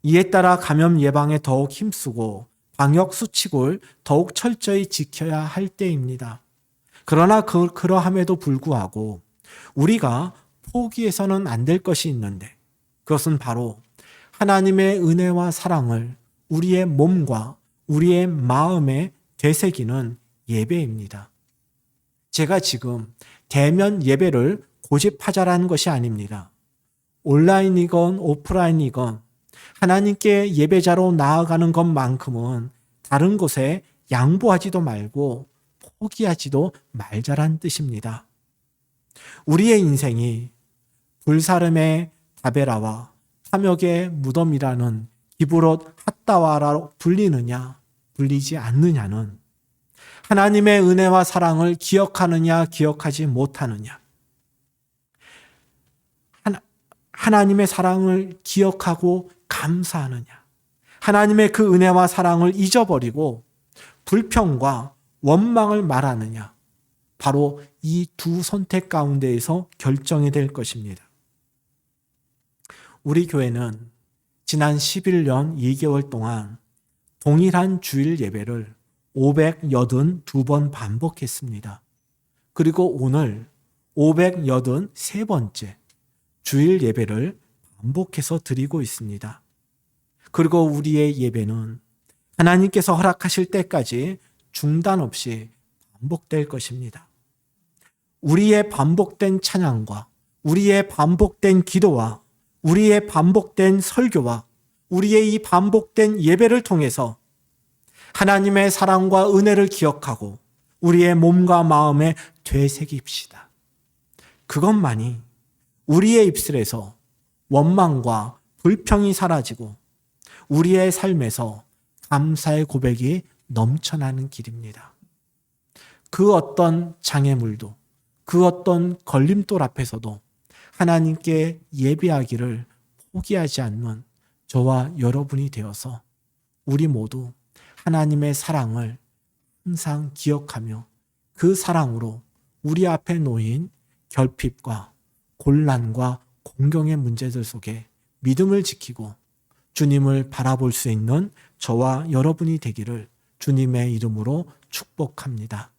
이에 따라 감염 예방에 더욱 힘쓰고 방역 수칙을 더욱 철저히 지켜야 할 때입니다. 그러나 그러함에도 불구하고 우리가 포기해서는 안 될 것이 있는데 그것은 바로 하나님의 은혜와 사랑을 우리의 몸과 우리의 마음에 되새기는 예배입니다. 제가 지금 대면 예배를 고집하자라는 것이 아닙니다. 온라인이건 오프라인이건 하나님께 예배자로 나아가는 것만큼은 다른 곳에 양보하지도 말고 포기하지도 말자란 뜻입니다. 우리의 인생이 불사름의 다베라와 탐욕의 무덤이라는 기브롯 핫다와라로 불리느냐 불리지 않느냐는 하나님의 은혜와 사랑을 기억하느냐 기억하지 못하느냐, 하나님의 사랑을 기억하고 감사하느냐, 하나님의 그 은혜와 사랑을 잊어버리고 불평과 원망을 말하느냐, 바로 이 두 선택 가운데에서 결정이 될 것입니다. 우리 교회는 지난 11년 2개월 동안 동일한 주일 예배를 582번 반복했습니다. 그리고 오늘 583번째 주일 예배를 반복해서 드리고 있습니다. 그리고 우리의 예배는 하나님께서 허락하실 때까지 중단 없이 반복될 것입니다. 우리의 반복된 찬양과 우리의 반복된 기도와 우리의 반복된 설교와 우리의 이 반복된 예배를 통해서 하나님의 사랑과 은혜를 기억하고 우리의 몸과 마음에 되새깁시다. 그것만이 우리의 입술에서 원망과 불평이 사라지고 우리의 삶에서 감사의 고백이 넘쳐나는 길입니다. 그 어떤 장애물도 그 어떤 걸림돌 앞에서도 하나님께 예배하기를 포기하지 않는 저와 여러분이 되어서 우리 모두 하나님의 사랑을 항상 기억하며 그 사랑으로 우리 앞에 놓인 결핍과 곤란과 공경의 문제들 속에 믿음을 지키고 주님을 바라볼 수 있는 저와 여러분이 되기를 주님의 이름으로 축복합니다.